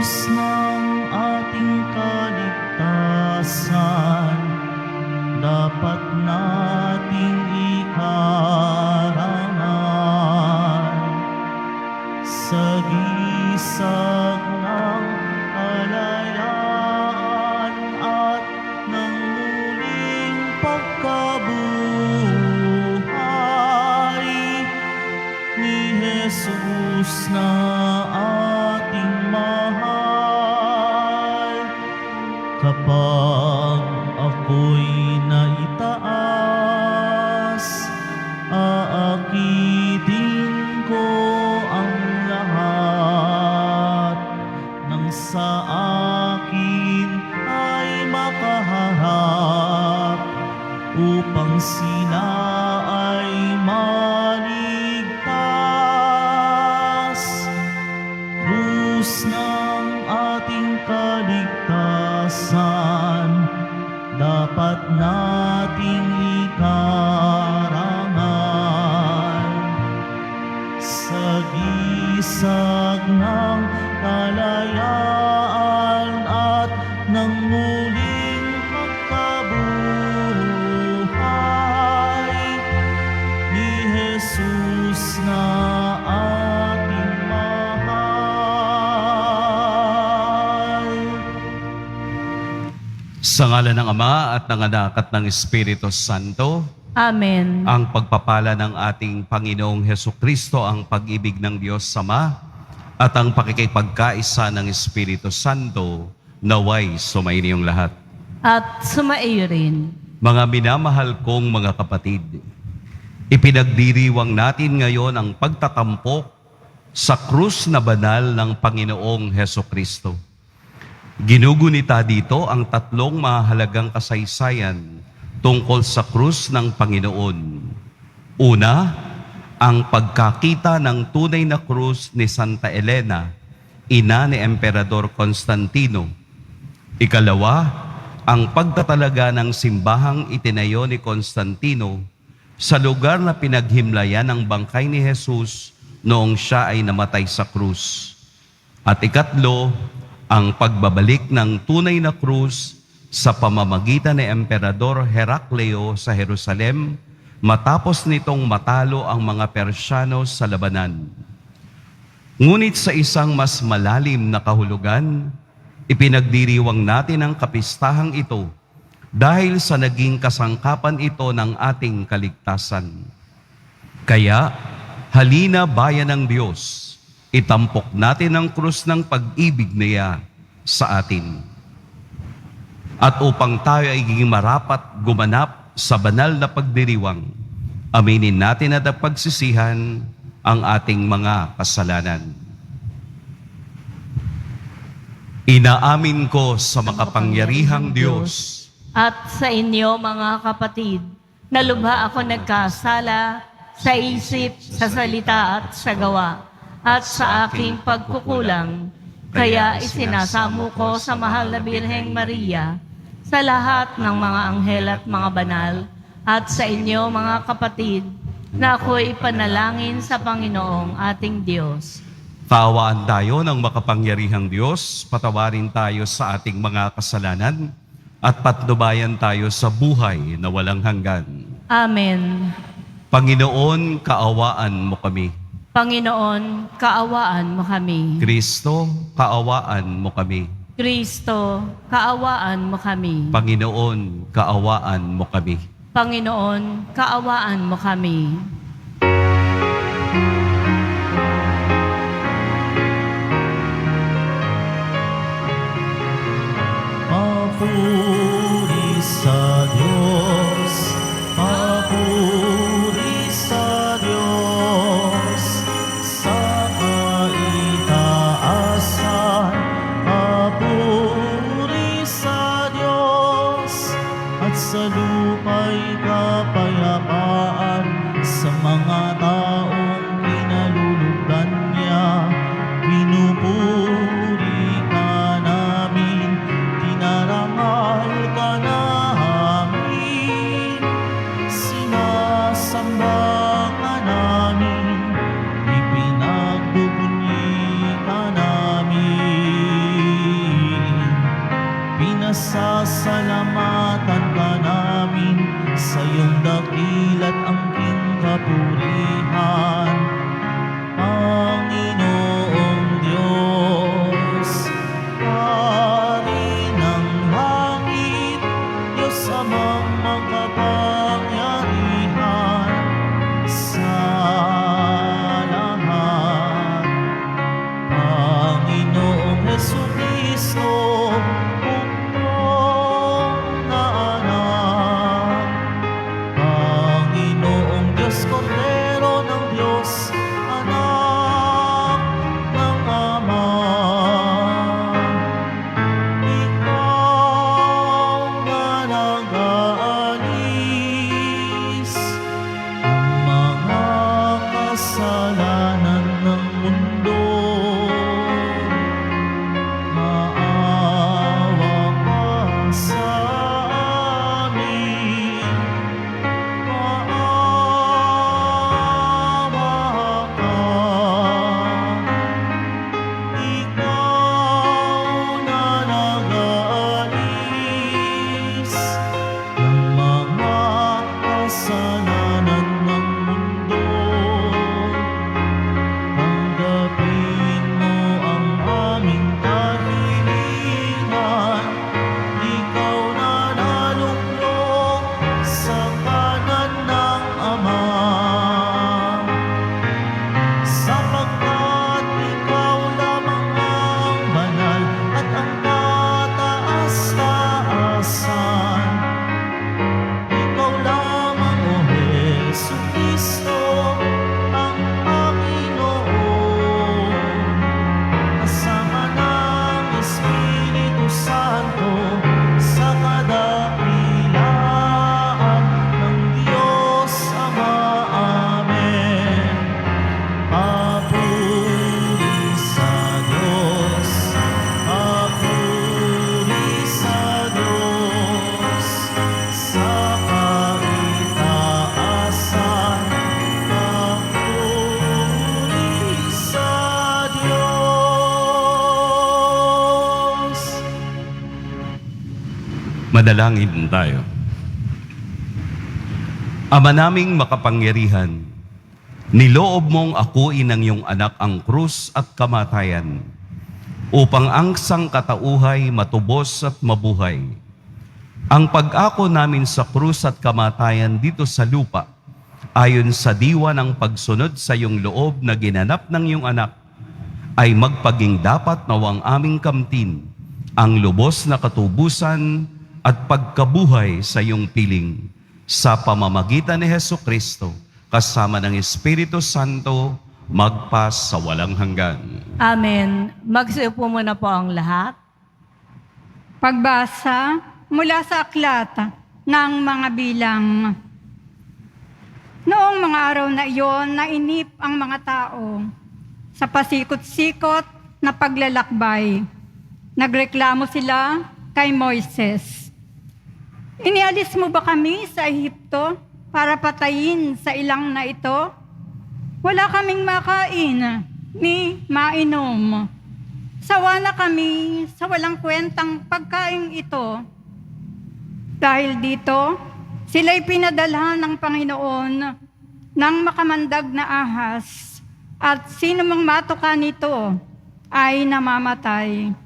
ng ating kaligtasan, dapat nating ikarangan. Sa gisag ng kalayaan at ng muling pagkabuhay ni Jesus na ating mahal. Kapag ako'y naitaas, aakitin ko ang lahat nang sa akin ay makaharap, upang sila ay maligtas. Krus ng ating kaligtasan, dapat nating ikarangan. Sa gisag ng kalayaan at ng muling pagkabuhay ni Jesus na ating mahal. Sa ngalan ng Ama at ng Anak at ng Espiritu Santo, Amen. ang pagpapala ng ating Panginoong Hesukristo, ang pag-ibig ng Diyos Ama, at ang pakikipagkaisa ng Espiritu Santo, naway sumainiyong lahat. At sumaiyo rin. Mga minamahal kong mga kapatid, ipinagdiriwang natin ngayon ang pagtatampok sa krus na banal ng Panginoong Hesukristo. Ginugunita dito ang tatlong mahalagang kasaysayan tungkol sa krus ng Panginoon. Una, ang pagkakita ng tunay na krus ni Santa Elena, ina ni Emperador Constantino. Ikalawa, ang pagtatalaga ng simbahang itinayo ni Constantino sa lugar na pinaghimlayan ng bangkay ni Jesus noong siya ay namatay sa krus. At ikatlo, ang pagbabalik ng tunay na krus sa pamamagitan ni Emperador Heracleo sa Jerusalem matapos nitong matalo ang mga Persyano sa labanan. Ngunit sa isang mas malalim na kahulugan, ipinagdiriwang natin ang kapistahang ito dahil sa naging kasangkapan ito ng ating kaligtasan. Kaya, halina bayan ng Diyos, itampok natin ang krus ng pag-ibig niya sa atin. At upang tayo ay giging marapat gumanap sa banal na pagdiriwang, aminin natin at pagsisihan ang ating mga kasalanan. Inaamin ko sa makapangyarihang Diyos At sa inyo mga kapatid, na lubha ako nagkasala sa isip, sa salita at sa gawa, at sa aking pagkukulang. Kaya isinasamo ko sa mahal na Birheng Maria, sa lahat ng mga anghel at mga banal, at sa inyo mga kapatid, na ako'y panalangin sa Panginoong ating Diyos. Kaawaan tayo ng makapangyarihang Diyos, patawarin tayo sa ating mga kasalanan, at patnubayan tayo sa buhay na walang hanggan. Amen. Panginoon, kaawaan mo kami. Panginoon, kaawaan mo kami. Kristo, kaawaan mo kami. Kristo, kaawaan mo kami. Panginoon, kaawaan mo kami. Panginoon, kaawaan mo kami. Papuri sa Diyos, papuri sa Diyos, sa kaitaasan, papuri sa Diyos, at sa lupa'y kapayapaan, sa Madalangin tayo. Ama naming makapangyarihan, niloob mong akuin ng iyong anak ang krus at kamatayan, upang ang sangkatauhay matubos at mabuhay. Ang pag-ako namin sa krus at kamatayan dito sa lupa, ayon sa diwa ng pagsunod sa iyong loob na ginanap ng iyong anak, ay magpaging dapat nawang aming kamtin ang lubos na katubusan at pagkabuhay sa iyong piling sa pamamagitan ni Hesukristo kasama ng Espiritu Santo magpas sa walang hanggan. Amen. Magsiupo muna po ang lahat. Pagbasa mula sa aklat ng mga bilang. Noong mga araw na iyon, nainip ang mga tao sa pasikot-sikot na paglalakbay. Nagreklamo sila kay Moises. Inialis mo ba kami sa Ehipto para patayin sa ilang na ito? Wala kaming makain ni mainom. Sawa na kami sa walang kwentang pagkain ito. Dahil dito, sila'y pinadalhan ng Panginoon ng makamandag na ahas, at sino mang matuka nito ay namamatay.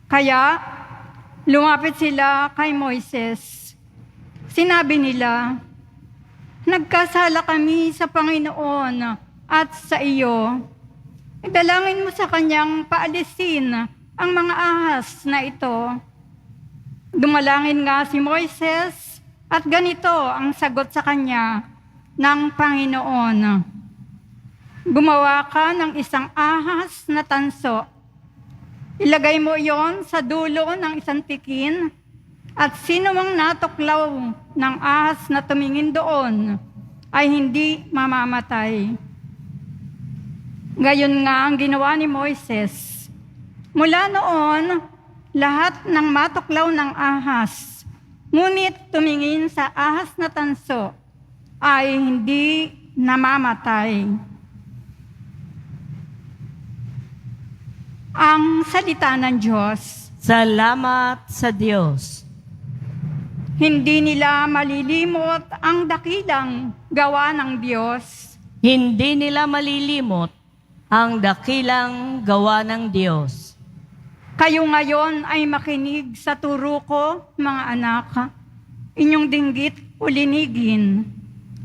Kaya, lumapit sila kay Moises. Sinabi nila, nagkasala kami sa Panginoon at sa iyo. Idalangin mo sa kanyang paalisin ang mga ahas na ito. Dumalangin nga si Moises at ganito ang sagot sa kanya ng Panginoon. Gumawa ka ng isang ahas na tanso. Ilagay mo iyon sa dulo ng isang tikin, at sino mang natuklaw ng ahas na tumingin doon ay hindi mamamatay. Gayon nga ang ginawa ni Moises. Mula noon, lahat ng matuklaw ng ahas, ngunit tumingin sa ahas na tanso, ay hindi namamatay. Ang salita ng Diyos. Salamat sa Diyos. Hindi nila malilimot ang dakilang gawa ng Diyos. Hindi nila malilimot ang dakilang gawa ng Diyos. Kayo ngayon ay makinig sa turo ko, mga anak. Inyong dinggit o linigin.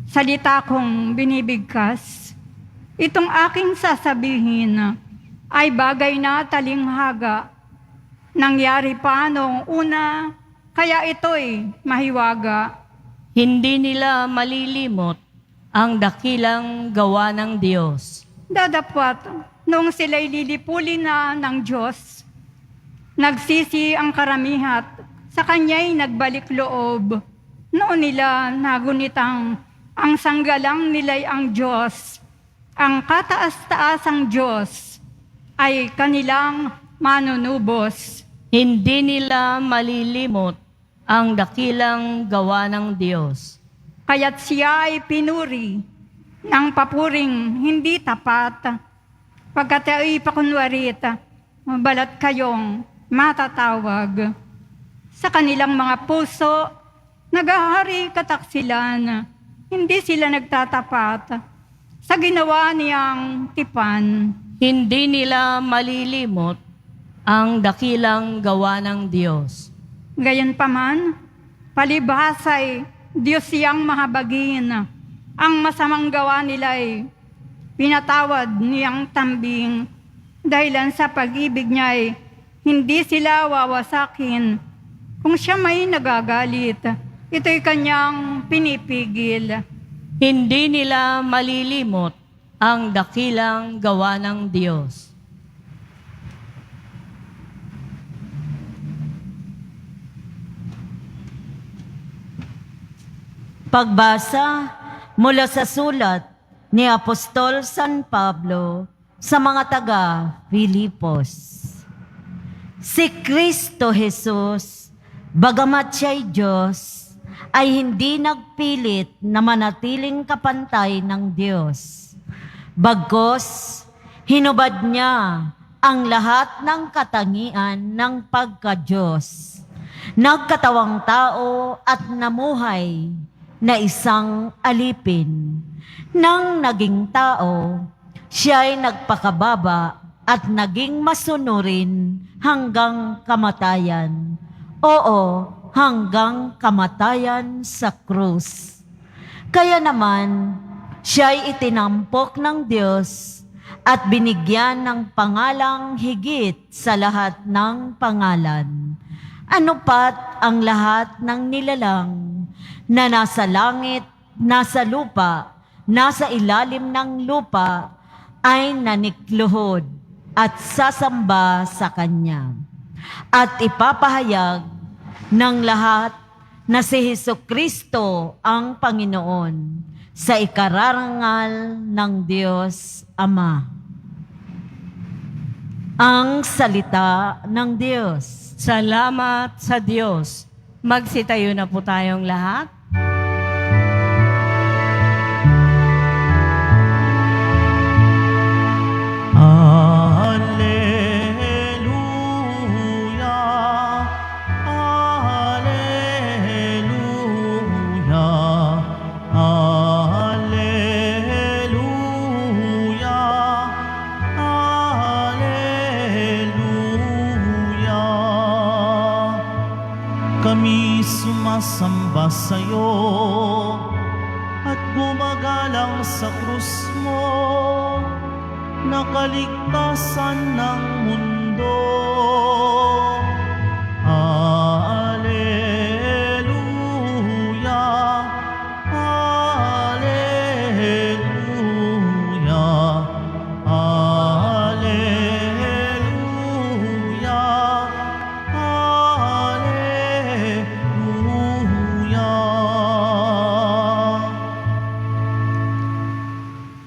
Salita kong binibigkas. Itong aking sasabihin ay bagay na talinghaga. Nangyari pa noong una, kaya ito'y mahiwaga. Hindi nila malilimot ang dakilang gawa ng Diyos. Dadapat, noong sila'y lilipulin na ng Diyos, nagsisi ang karamihat, sa Kanya'y nagbalik loob. Noon nila nagunitang ang sanggalang nila'y ang Diyos, ang kataas-taasang Diyos ay kanilang manunubos. Hindi nila malilimot ang dakilang gawa ng Diyos. Kaya't siya ay pinuri ng papuring hindi tapat. Pagkat ay pakunwarit, balat kayong matatawag. Sa kanilang mga puso, naghahari kataksilan. Hindi sila nagtatapat sa ginawa niyang tipan. Hindi nila malilimot ang dakilang gawa ng Diyos. Gayunpaman, palibhasay, Diyos siyang mahabagin. Ang masamang gawa nila'y pinatawad niyang tambing. Dahilan sa pag-ibig niya'y hindi sila wawasakin. Kung siya may nagagalit, ito'y kanyang pinipigil. Hindi nila malilimot ang dakilang gawa ng Diyos. Pagbasa mula sa sulat ni Apostol San Pablo sa mga taga-Filipos. Si Kristo Jesus, bagamat siya'y Diyos, ay hindi nagpilit na manatiling kapantay ng Diyos. Bagkus, hinubad niya ang lahat ng katangian ng pagka-Diyos. nagkatawang tao at namuhay na isang alipin. Nang naging tao, siya'y nagpakababa at naging masunurin hanggang kamatayan. Oo, hanggang kamatayan sa krus. Kaya naman, siya'y itinampok ng Diyos at binigyan ng pangalang higit sa lahat ng pangalan. Ano pat ang lahat ng nilalang na nasa langit, nasa lupa, nasa ilalim ng lupa, ay nanikluhod at sasamba sa Kanya. At ipapahayag ng lahat na si Hesukristo ang Panginoon sa ikararangal ng Diyos Ama. Ang salita ng Diyos. Salamat sa Diyos. Magsitayo na po tayong lahat. Alleluia, Alleluia, Alleluia, Alleluia. Kami sumasamba sa'yo at gumagalang sa krus mo, na kaligtasan ng mundo. Alleluia, Alleluia, Alleluia, Alleluia.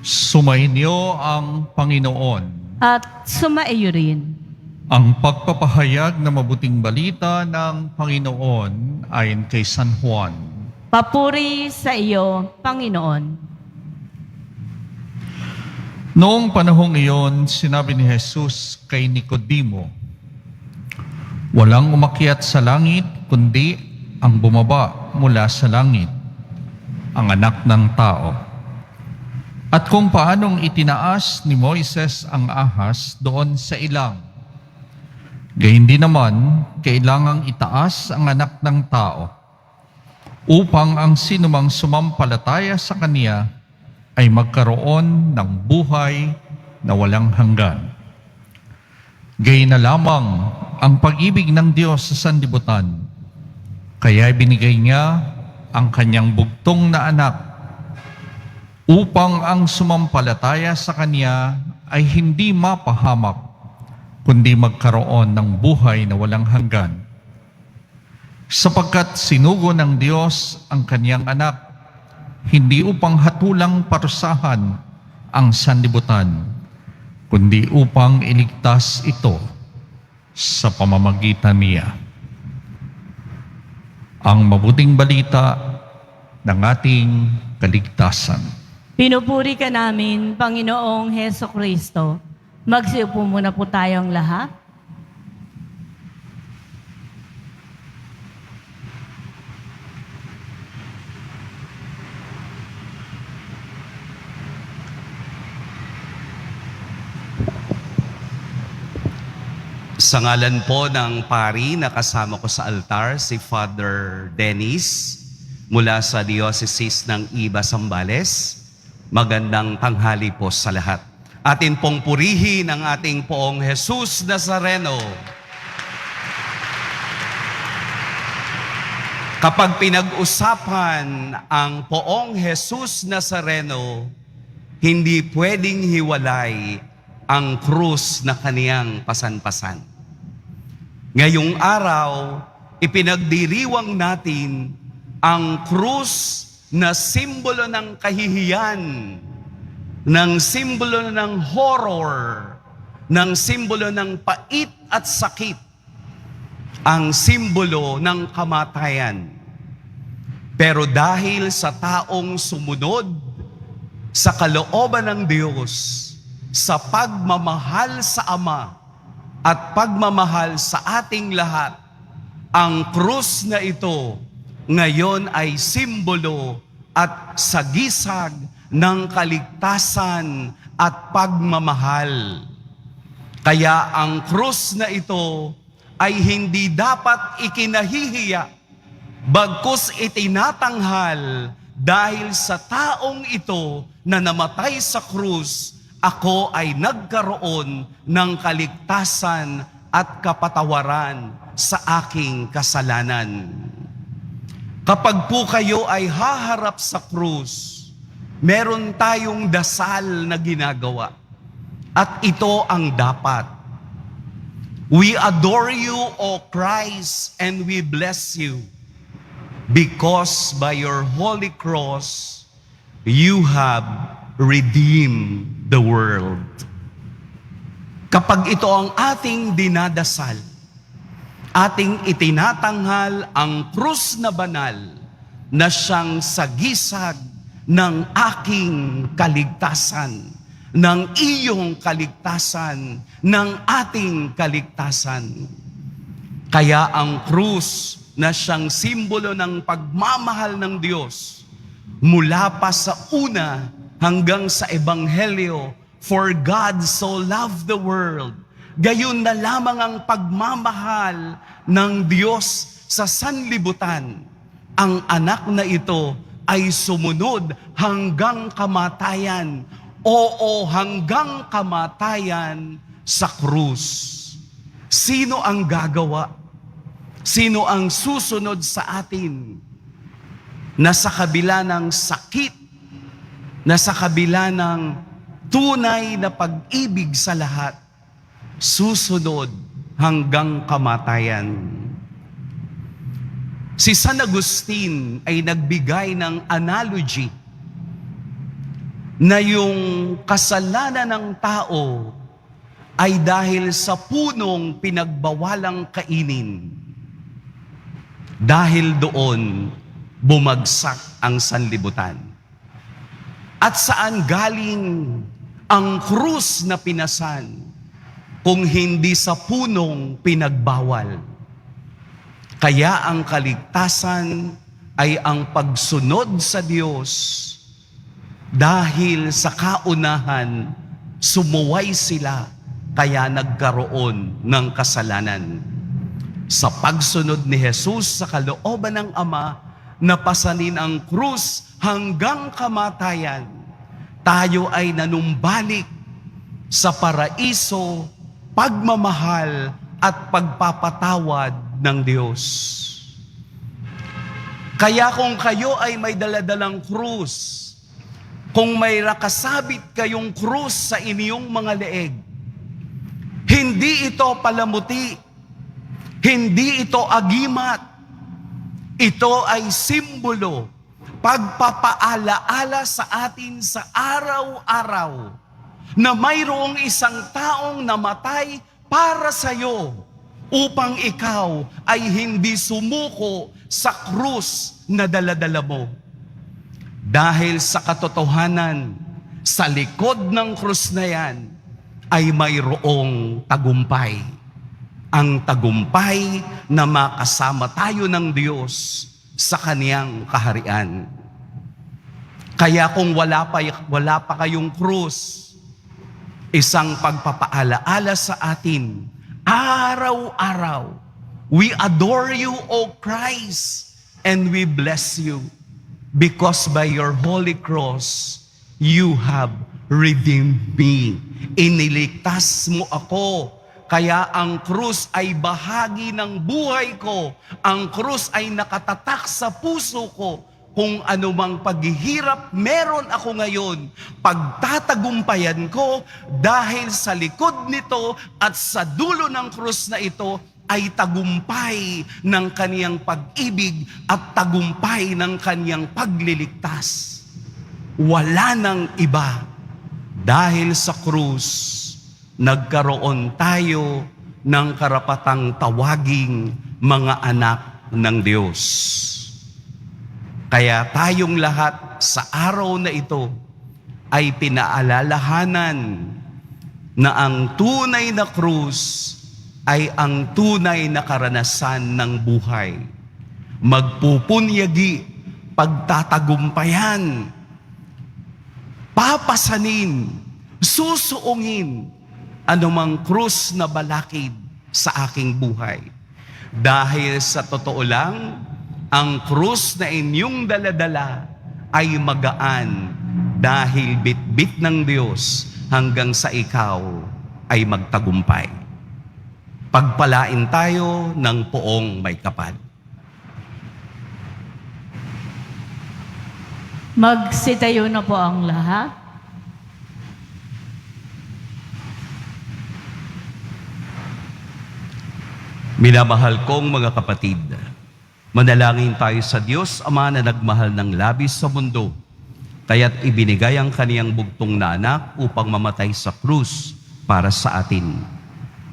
Sumainyo ang Panginoon. At sumaiyo rin. Ang pagpapahayag na mabuting balita ng Panginoon ayon kay San Juan. Papuri sa iyo, Panginoon. Noong panahong iyon, sinabi ni Jesus kay Nicodemo, "Walang umakyat sa langit, kundi ang bumaba mula sa langit, ang anak ng tao. At kung paanong itinaas ni Moises ang ahas doon sa ilang, gayon din naman, kailangang itaas ang anak ng tao, upang ang sinumang sumampalataya sa Kanya ay magkaroon ng buhay na walang hanggan. Gayon na lamang ang pag-ibig ng Diyos sa sanlibutan, kaya binigay niya ang Kanyang bugtong na anak, upang ang sumampalataya sa Kanya ay hindi mapahamak, kundi magkaroon ng buhay na walang hanggan. Sapagkat sinugo ng Diyos ang Kanyang anak, hindi upang hatulang parusahan ang sanlibutan, kundi upang iligtas ito sa pamamagitan niya." Ang mabuting balita ng ating kaligtasan. Pinupuri ka namin, Panginoong Hesukristo. Magsiupo muna po tayong lahat. Sa ngalan po ng pari na kasama ko sa altar, si Father Dennis, mula sa Diocese ng Iba, Zambales. Magandang tanghali po sa lahat. Atin pong purihin ang ating Poong Jesus Nazareno. Kapag pinag-usapan ang Poong Jesus Nazareno, hindi pwedeng hiwalay ang krus na kaniyang pasan-pasan. Ngayong araw, ipinagdiriwang natin ang krus na simbolo ng kahihiyan, ng simbolo ng horror, ng simbolo ng pait at sakit, ang simbolo ng kamatayan. Pero dahil sa taong sumunod sa kalooban ng Diyos, sa pagmamahal sa Ama at pagmamahal sa ating lahat, Ang krus na ito ngayon ay simbolo at sagisag ng kaligtasan at pagmamahal. Kaya ang krus na ito ay hindi dapat ikinahihiya, bagkus itinatanghal dahil sa taong ito na namatay sa krus, ako ay nagkaroon ng kaligtasan at kapatawaran sa aking kasalanan. Kapag po kayo ay haharap sa krus, meron tayong dasal na ginagawa. At ito ang dapat. We adore you, O Christ, and we bless you, because by your holy cross, you have redeemed the world. Kapag ito ang ating dinadasal, ating itinatanghal ang krus na banal na siyang sagisag ng aking kaligtasan, ng iyong kaligtasan, ng ating kaligtasan. Kaya ang krus na siyang simbolo ng pagmamahal ng Diyos, mula pa sa una hanggang sa Ebanghelyo, for God so loved the world, gayon na lamang ang pagmamahal ng Diyos sa sanlibutan. Ang anak na ito ay sumunod hanggang kamatayan. Oo, hanggang kamatayan sa krus. Sino ang gagawa? Sino ang susunod sa atin? Na sa kabila ng sakit, na sa kabila ng tunay na pag-ibig sa lahat, susunod hanggang kamatayan. Si San Agustin ay nagbigay ng analogy na yung kasalanan ng tao ay dahil sa punong pinagbawalang kainin. Dahil doon, bumagsak ang sanlibutan. At saan galing ang krus na pinasan kung hindi sa punong pinagbawal? Kaya ang kaligtasan ay ang pagsunod sa Diyos. Dahil sa kaunahan, sumuway sila, kaya nagkaroon ng kasalanan. Sa pagsunod ni Jesus sa kalooban ng Ama, napasanin ang krus hanggang kamatayan, tayo ay nanumbalik sa paraiso, pagmamahal at pagpapatawad ng Diyos. Kaya kung kayo ay may daladalang krus, kung may nakasabit kayong krus sa inyong mga leeg, hindi ito palamuti, hindi ito agimat, ito ay simbolo, pagpapaalaala sa atin sa araw-araw na mayroong isang taong namatay para sa iyo upang ikaw ay hindi sumuko sa krus na daladala mo. Dahil sa katotohanan, sa likod ng krus na yan ay mayroong tagumpay. Ang tagumpay na makasama tayo ng Diyos sa kaniyang kaharian. Kaya kung wala pa kayong krus, isang pagpapaalaala sa atin, araw-araw, we adore you, O Christ, and we bless you, because by your holy cross, you have redeemed me. Iniligtas mo ako. Kaya ang krus ay bahagi ng buhay ko. Ang krus ay nakatatak sa puso ko. Kung anumang paghihirap meron ako ngayon, pagtatagumpayan ko dahil sa likod nito at sa dulo ng krus na ito ay tagumpay ng kaniyang pag-ibig at tagumpay ng kaniyang pagliligtas. Wala nang iba. Dahil sa krus, nagkaroon tayo ng karapatang tawaging mga anak ng Diyos. Kaya tayong lahat sa araw na ito ay pinaalalahanan na ang tunay na krus ay ang tunay na karanasan ng buhay. Magpupunyagi, pagtatagumpayan, papasanin, susuungin anumang krus na balakid sa aking buhay. Dahil sa totoo lang, ang krus na inyong daladala ay magaan dahil bitbit ng Diyos hanggang sa ikaw ay magtagumpay. Pagpalain tayo ng poong may kapal. Magsitayo na po ang lahat. Minamahal kong mga kapatid, manalangin tayo sa Diyos Ama na nagmahal ng labis sa mundo, kaya't ibinigay ang kaniyang bugtong na anak upang mamatay sa krus para sa atin.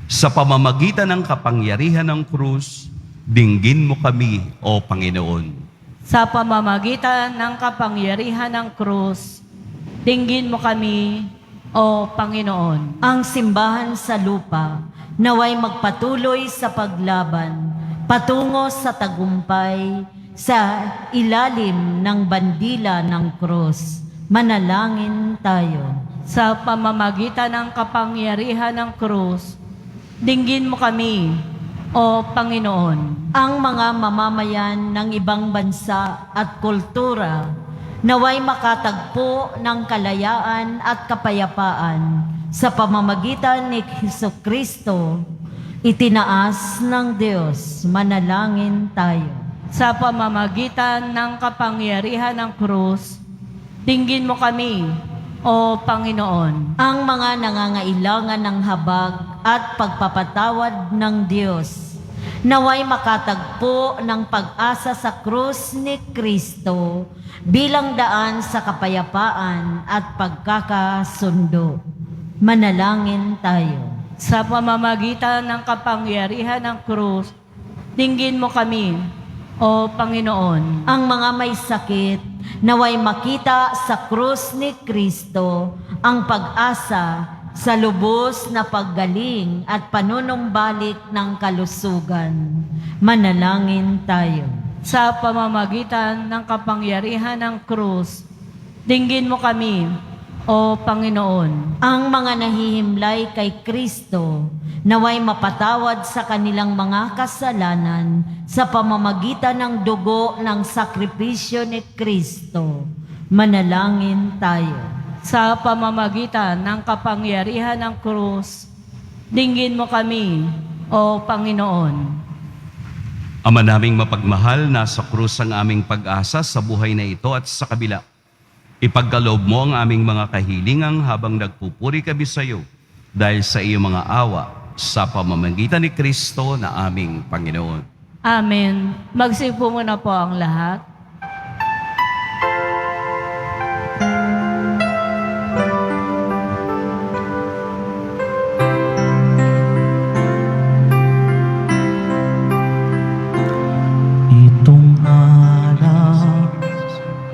Sa pamamagitan ng kapangyarihan ng krus, dinggin mo kami, O Panginoon. Sa pamamagitan ng kapangyarihan ng krus, dinggin mo kami, O Panginoon. Ang simbahan sa lupa, naway magpatuloy sa paglaban, patungo sa tagumpay, sa ilalim ng bandila ng krus. Manalangin tayo. Sa pamamagitan ng kapangyarihan ng krus, dinggin mo kami, O Panginoon. Ang mga mamamayan ng ibang bansa at kultura, naway makatagpo ng kalayaan at kapayapaan sa pamamagitan ni Jesucristo, itinaas ng Diyos. Manalangin tayo. Sa pamamagitan ng kapangyarihan ng krus, dinggin mo kami, O Panginoon. Ang mga nangangailangan ng habag at pagpapatawad ng Diyos, naway makatagpo ng pag-asa sa krus ni Kristo bilang daan sa kapayapaan at pagkakasundo. Manalangin tayo. Sa pamamagitan ng kapangyarihan ng krus, dinggin mo kami, O Panginoon. Ang mga may sakit, naway makita sa krus ni Kristo ang pag-asa sa lubos na paggaling at panunumbalik ng kalusugan. Manalangin tayo. Sa pamamagitan ng kapangyarihan ng krus, dinggin mo kami, O Panginoon. Ang mga nahihimlay kay Kristo, naway mapatawad sa kanilang mga kasalanan sa pamamagitan ng dugo ng sakripisyo ni Kristo. Manalangin tayo. Sa pamamagitan ng kapangyarihan ng krus, dinggin mo kami, O Panginoon. Ama naming mapagmahal, nasa krus ang aming pag-asa sa buhay na ito at sa kabila. Ipagkaloob mo ang aming mga kahilingang habang nagpupuri kami sa iyo dahil sa iyong mga awa sa pamamagitan ni Kristo na aming Panginoon. Amen. Magsipo muna po ang lahat. Itong alak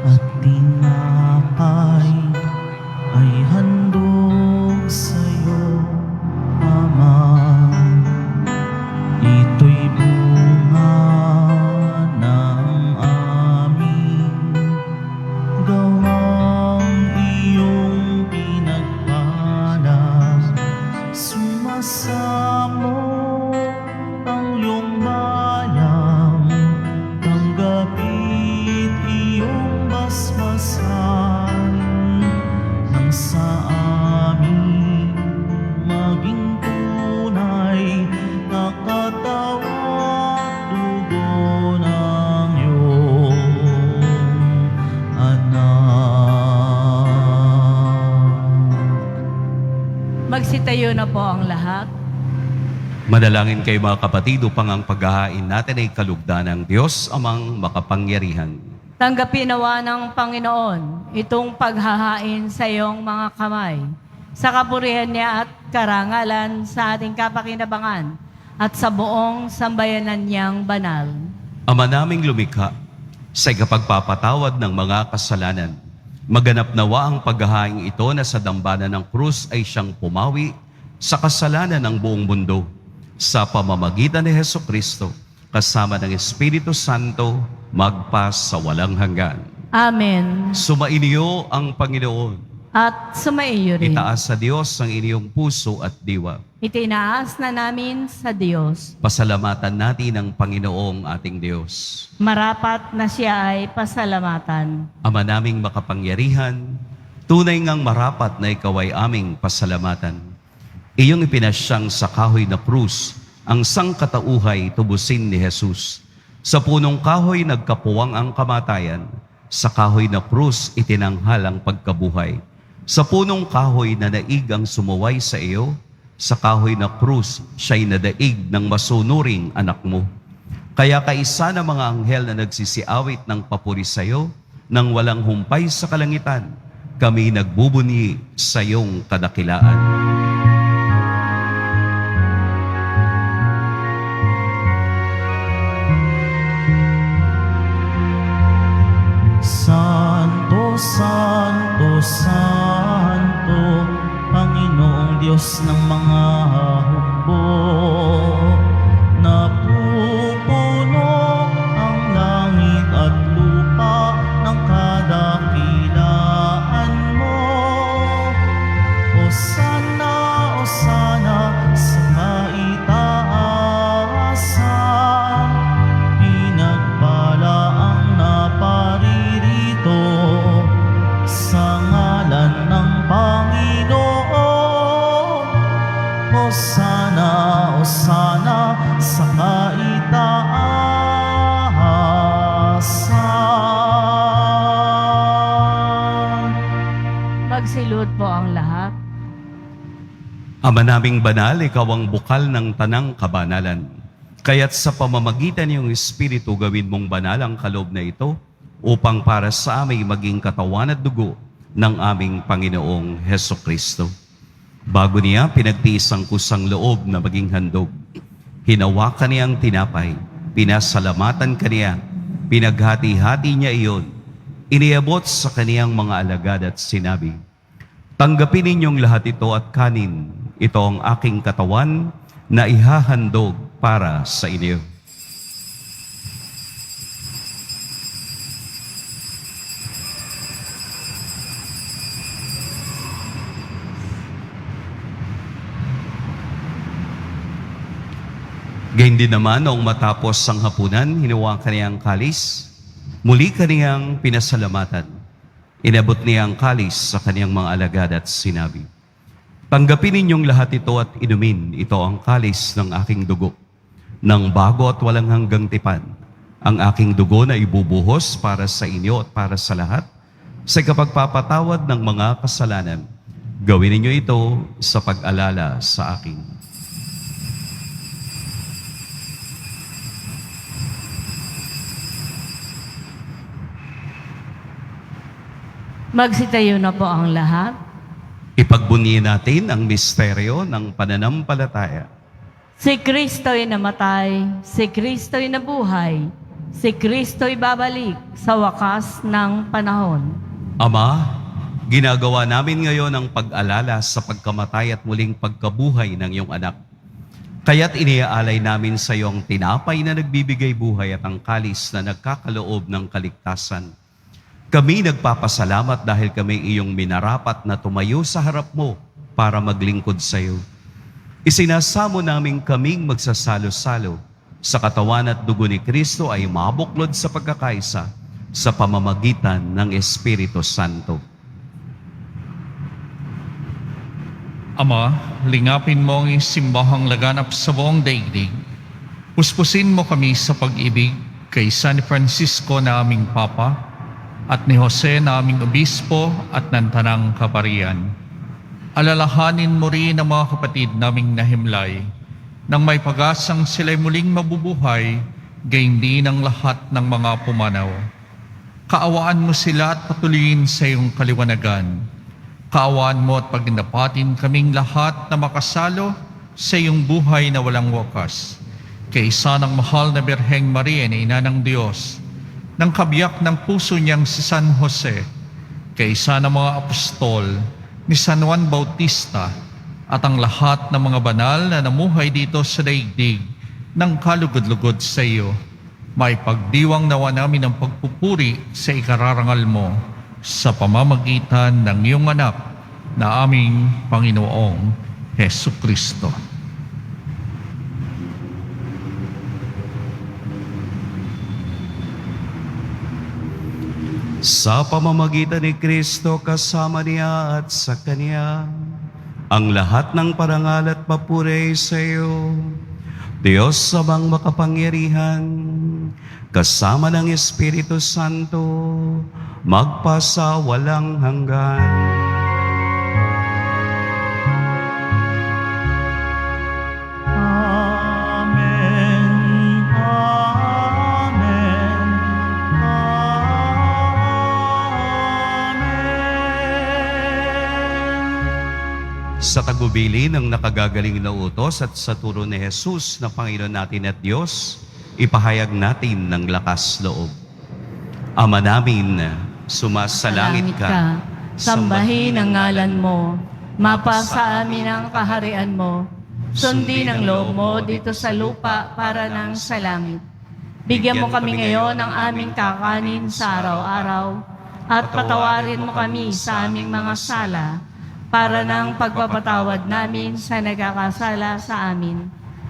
at tinapay ay handog sa'yo, Ama. Ito'y bunga ng aming gawang iyong pinagpala. Sumasamo ang iyong balang, tanggapit iyong basbasan, nang sa amin maging tunay na katawan at dugo ng iyong anak. Magsitayo na po ang lahat. Manalangin kayo mga kapatid upang ang paghahain natin ay kalugdan ng Diyos amang makapangyarihan. Tanggapin nawa ng Panginoon itong paghahain sa iyong mga kamay, sa kapurihan niya at karangalan sa ating kapakinabangan at sa buong sambayanan niyang banal. Ama naming lumikha, sa ikapagpapatawad ng mga kasalanan, maganap nawa ang paghahain ito na sa dambana ng krus ay siyang pumawi sa kasalanan ng buong mundo. sa pamamagitan ni Hesukristo, kasama ng Espiritu Santo, magpa sa walang hanggan. Amen. Sumainyo ang Panginoon. At sumaiyo rin. Itaas sa Diyos ang inyong puso at diwa. Itinaas na namin sa Diyos. Pasalamatan natin ang Panginoong ating Diyos. Marapat na siya ay pasalamatan. Ama naming makapangyarihan, tunay ngang marapat na ikaw ay aming pasalamatan. Iyong ipinasyang sa kahoy na krus, ang sangkatauhay tubusin ni Jesus. Sa punong kahoy nagkapuwang ang kamatayan, sa kahoy na krus itinanghal ang pagkabuhay. Sa punong kahoy na naig ang sumuway sa iyo, sa kahoy na krus siya'y nadaig ng masunuring anak mo. Kaya kaisa ng mga anghel na nagsisiawit ng papuri sa iyo, nang walang humpay sa kalangitan, kami nagbubunyi sa iyong kadakilaan. Santo, Santo, Santo, Panginoong Diyos ng mga hukbo. Napupuno ang langit at lupa ng kadakilaan mo. Hosana, Hosana sa kaitaasan. Pinagpala ang naparirito sa ngalan ng Panginoon. Hosana, Hosana sa kaitaasan. Magsilud po ang lahat. Ama naming banal, ikaw ang bukal ng tanang kabanalan. Kaya't sa pamamagitan ng Espiritu gawin mong banal ang kaloob na ito upang para sa amin maging katawan at dugo ng aming Panginoong Hesukristo. Bago niya pinagtiis ang kusang loob na maging handog, hinawakan niya ang tinapay, pinasalamatan kaniya, pinaghati-hati niya iyon, iniabot sa kaniyang mga alagad at sinabi, "Tanggapin ninyong lahat ito at kanin, ito ang aking katawan na ihahandog para sa inyo." Gayun din naman, noong matapos ang hapunan, hinawakan niya ang kalis, muli kaniyang pinasalamatan. Inabot niya ang kalis sa kaniyang mga alagad at sinabi, "Tanggapin ninyong lahat ito at inumin, ito ang kalis ng aking dugo, ng bago at walang hanggang tipan. Ang aking dugo na ibubuhos para sa inyo at para sa lahat, sa kapagpapatawad ng mga kasalanan. Gawin ninyo ito sa pag-alala sa akin." Magsitayo na po ang lahat. Ipagbunyi natin ang misteryo ng pananampalataya. Si Kristo'y namatay, si Kristo'y nabuhay, si Kristo'y babalik sa wakas ng panahon. Ama, ginagawa namin ngayon ang pag-alala sa pagkamatay at muling pagkabuhay ng iyong anak. Kaya't iniaalay namin sa iyo ang tinapay na nagbibigay buhay at ang kalis na nagkakaloob ng kaligtasan. Kami nagpapasalamat dahil kami iyong minarapat na tumayo sa harap mo para maglingkod sa iyo. Isinasamo namin kaming magsasalo-salo sa katawan at dugo ni Kristo ay mabuklod sa pagkakaisa sa pamamagitan ng Espiritu Santo. Ama, lingapin mo ang simbahang laganap sa buong daigdig. Puspusin mo kami sa pag-ibig kay San Francisco na aming Papa, at ni Jose na aming obispo at ng tanang kaparian. Alalahanin mo rin ang mga kapatid naming nahimlay, nang may pag-asang sila'y muling mabubuhay, gayon din ang lahat ng mga pumanaw. Kaawaan mo sila at patuloyin sa iyong kaliwanagan. Kaawaan mo at pagdapatin kaming lahat na makasalo sa iyong buhay na walang wakas. Kaysa ng mahal na Birheng Maria na Ina ng Diyos, ng kabiyak ng puso niyang si San Jose, kaysa ng mga apostol, ni San Juan Bautista, at ang lahat ng mga banal na namuhay dito sa daigdig ng kalugod-lugod sa iyo. May pagdiwang nawa namin ang pagpupuri sa ikararangal mo sa pamamagitan ng iyong anak na aming Panginoong Hesu Kristo. Sa pamamagitan ni Kristo kasama niya at sa Kanya, ang lahat ng parangal at papuri sa iyo, Diyos Amang makapangyarihan, kasama ng Espiritu Santo, magpasawalang hanggan. Amen. Amen. Amen. Sa tagubili ng nakagagaling na utos at sa turo ni Jesus na Panginoon natin at Diyos, ipahayag natin ng lakas loob. Ama namin, sumasalangit ka, sambahin ang ngalan mo, mapasa amin ang kaharian mo, sundin ang loob mo dito sa lupa para nang sa langit. Bigyan mo kami ngayon ng aming kakanin sa araw-araw, at patawarin mo kami sa aming mga sala, para ng pagpapatawad namin sa nagkakasala sa amin.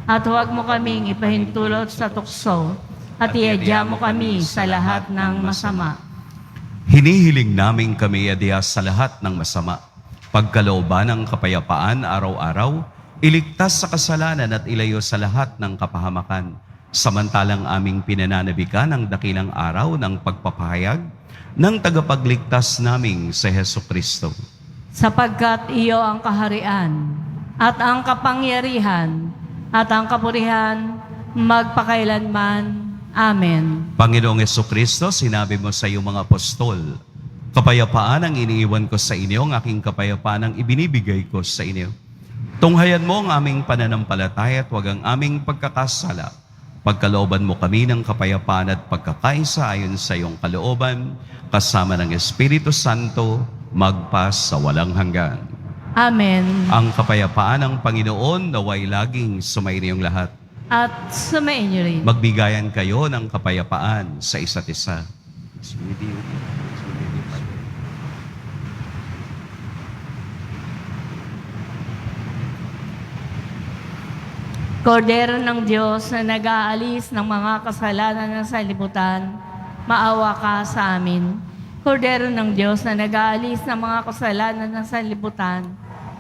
At huwag mo kaming ipahintulot sa tukso, at iadya mo kami sa lahat ng masama. Hinihiling namin kami adya sa lahat ng masama. Pagkalooban ng kapayapaan araw-araw, iligtas sa kasalanan at ilayo sa lahat ng kapahamakan. Samantalang aming pinananabikan ang dakilang araw ng pagpapahayag ng tagapagligtas naming sa Hesu Kristo. Sapagkat iyo ang kaharian, at ang kapangyarihan, at ang kapurihan, magpakailanman. Amen. Panginoong Hesu Kristo, sinabi mo sa iyong mga apostol, kapayapaan ang iniiwan ko sa inyo, ang aking kapayapaan ang ibinibigay ko sa inyo. Tunghayan mo ang aming pananampalataya at huwag ang aming pagkakasala. Pagkalooban mo kami ng kapayapaan at pagkakaisa ayon sa iyong kalooban, kasama ng Espiritu Santo, magpas sa walang hanggan. Amen. Ang kapayapaan ng Panginoon naway laging sumainiyong lahat. At sumainyo rin. Magbigayan kayo ng kapayapaan sa isa't isa. Kordero ng Diyos na nag-aalis ng mga kasalanan ng sanlibutan, maawa ka sa amin. Kordero ng Diyos na nag-aalis ng mga kasalanan ng sanlibutan,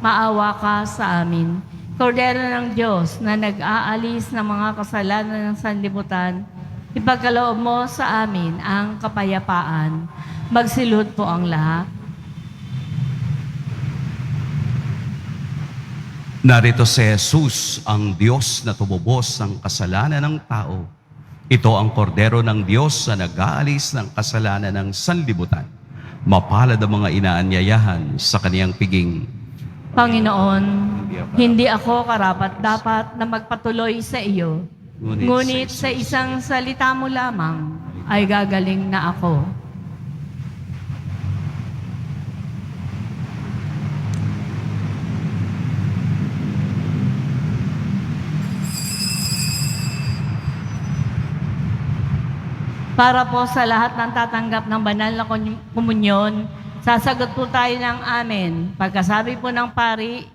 maawa ka sa amin. Kordero ng Diyos na nag-aalis ng mga kasalanan ng sanlibutan, ipagkaloob mo sa amin ang kapayapaan. Magsilod po ang lahat. Narito si Jesus, ang Diyos na tumubos ng kasalanan ng tao. Ito ang kordero ng Diyos na nag-aalis ng kasalanan ng sanlibutan. Mapalad ang mga inaanyayahan sa kaniyang piging. Panginoon, hindi ako karapat-dapat na magpatuloy sa iyo. Ngunit sa isang salita mo lamang ay gagaling na ako. Para po sa lahat ng tatanggap ng banal na komunyon, sasagot po tayo ng amen. Pagkasabi po ng pari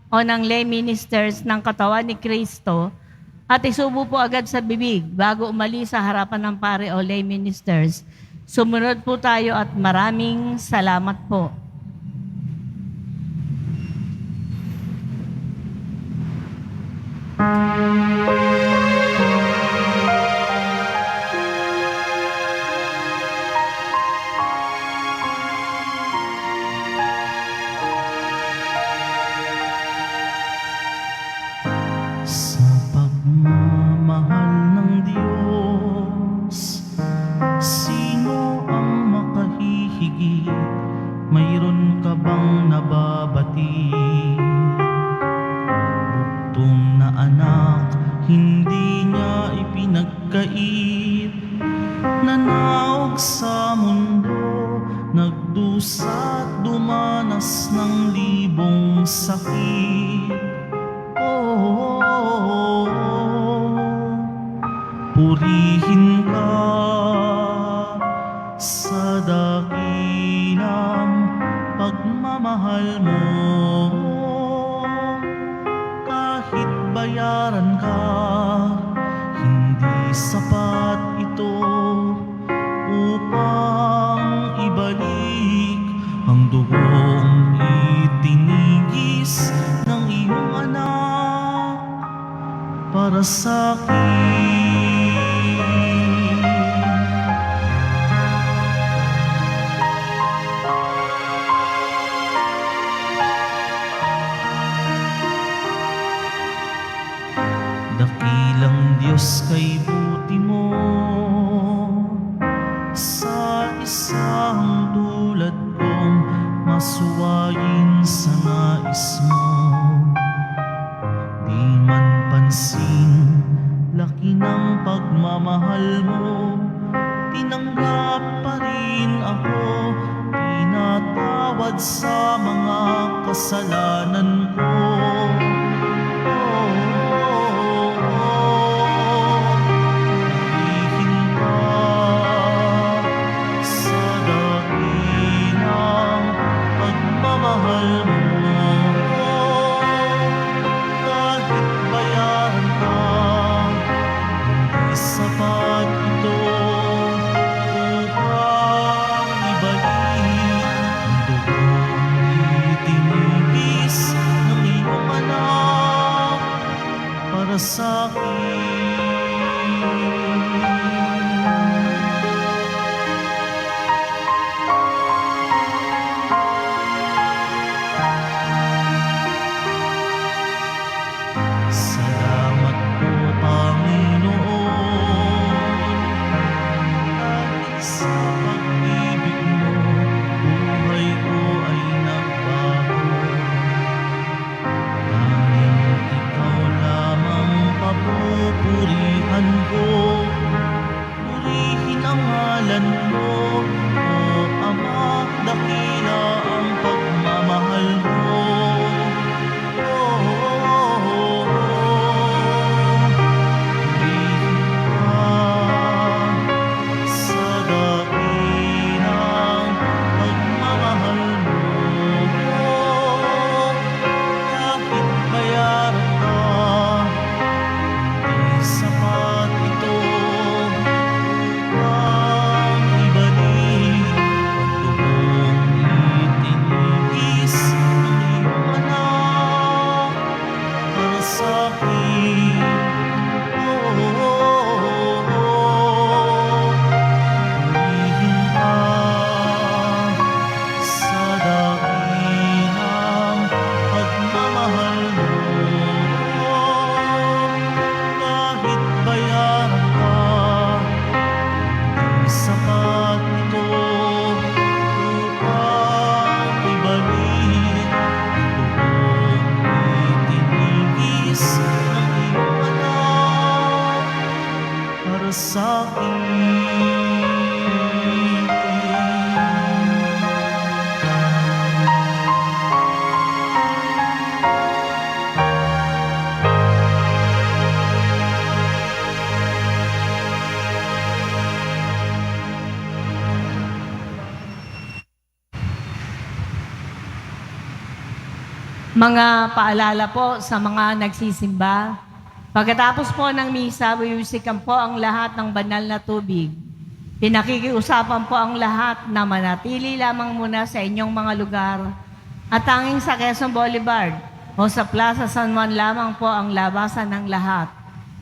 o ng lay ministers ng katawan ni Kristo, at isubo po agad sa bibig bago umalis sa harapan ng pari o lay ministers. Sumunod po tayo at maraming salamat po. Sa pagmamahal ng Diyos, sino ang makahihigit? Mayroon ka bang nababati? Bugtong na anak, hindi niya ipinagkait. Nanaog sa mundo, Nagdusa't dumanas ng libong sakit. Purihin ka sa dakilang pagmamahal mo. Kahit bayaran ka, hindi sapat ito upang ibalik ang dugong itinigis ng iyong anak para sa akin. Dakilang Diyos kay buti mo sa isang tulad kong masuwayin sa nais mo. Di man pansin, laki ng pagmamahal mo, tinanggap pa rin ako, pinatawad sa mga kasalanan ko. Purihin ka sa dakilang pagmamahal mo. Kahit bayaran ka, hindi sapat ito upang ibalik ang dugong itinigis ng iyong anak para sa akin. Salamat po, Panginoon, dahil sa pag-ibig mo, buhay ko ay nagbago. Tanging ikaw lamang papupurihan ko, purihin ang ngalan mo, o Ama, dakila ang pagmamahal mo. Sa Mga paalala po sa mga nagsisimba. Pagkatapos po ng misa, buyusikan po ang lahat ng banal na tubig. Pinakikiusapan po ang lahat na manatili lamang muna sa inyong mga lugar at tanging sa Quezon Boulevard o sa Plaza San Juan lamang po ang labasan ng lahat.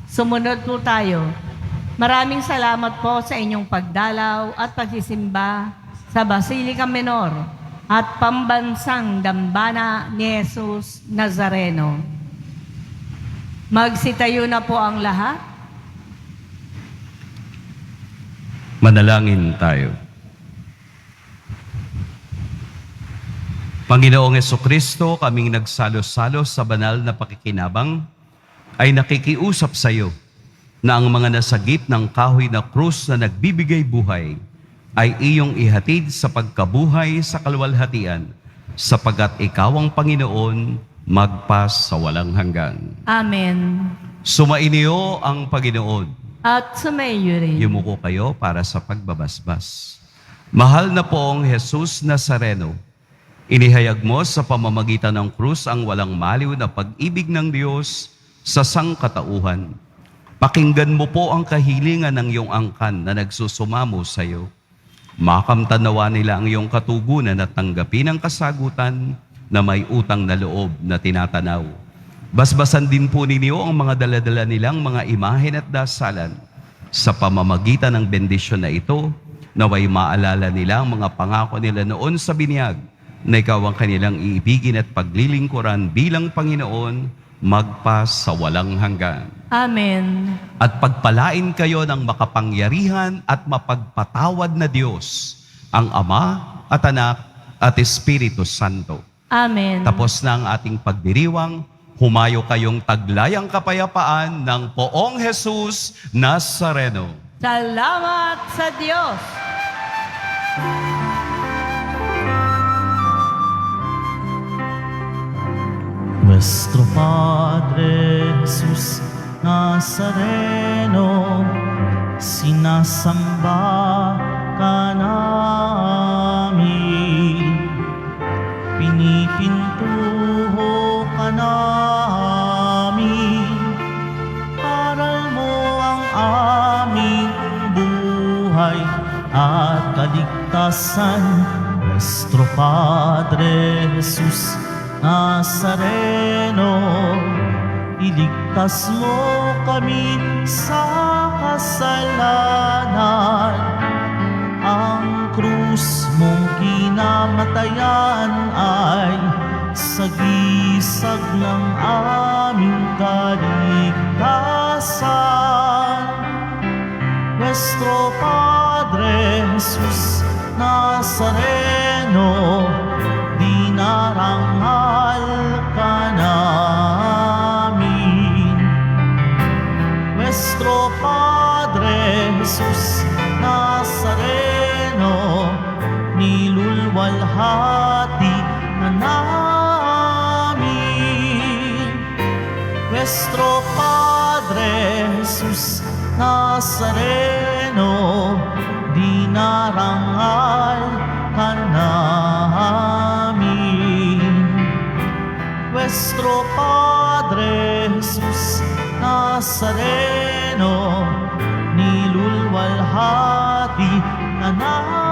Sumunod po tayo. Maraming salamat po sa inyong pagdalaw at pagsisimba sa Basilica Menor at Pambansang Dambana ni Jesus Nazareno. Magsitayo na po ang lahat. Manalangin tayo. Panginoong Hesukristo, kaming nagsalo-salo sa banal na pakikinabang, ay nakikiusap sa iyo na ang mga nasagip ng kahoy na krus na nagbibigay buhay ay iyong ihatid sa pagkabuhay sa kaluwalhatian, sapagat ikaw ang Panginoon, magpas sa walang hanggan. Amen. Sumainiyo ang Panginoon. At sumayo rin. Yumuko kayo para sa pagbabasbas. Mahal na poong Jesus Nazareno, inihayag mo sa pamamagitan ng krus ang walang maliw na pag-ibig ng Diyos sa sangkatauhan. Pakinggan mo po ang kahilingan ng iyong angkan na nagsusumamo sa iyo. Makamtan nawa nila ang iyong katugunan at tanggapin ang kasagutan na may utang na loob na tinatanaw. Basbasan din po ninyo ang mga daladala nilang mga imahen at dasalan. Sa pamamagitan ng bendisyon na ito, naway maalala nila ang mga pangako nila noon sa binyag na ikaw ang kanilang iibigin at paglilingkuran bilang Panginoon, magpas sa walang hanggan. Amen. At pagpalain kayo ng makapangyarihan at mapagpatawad na Diyos, ang Ama at Anak at Espiritu Santo. Amen. Tapos na ang ating pagdiriwang, humayo kayong taglayang kapayapaan ng poong Jesus Nazareno. Salamat sa Diyos. Nuestro Padre Jesus Nazareno, sinasamba ka namin, pinipintuho ka namin, aral mo ang aming buhay at kaligtasan. Nuestro Padre Jesus Nazareno, iligtas mo kami sa kasalanan. Ang krus mong kinamatayan ay sagisag ng aming kaligtasan. Nuestro Padre Jesus Nazareno, dinarangal ka namin. Nuestro Padre Jesus Nazareno, nilulwalhati ka namin. Nuestro Padre Jesus Nazareno, dinarangal ka namin. Nuestro Padre Jesus Nazareno, nilulwalhati ka namin.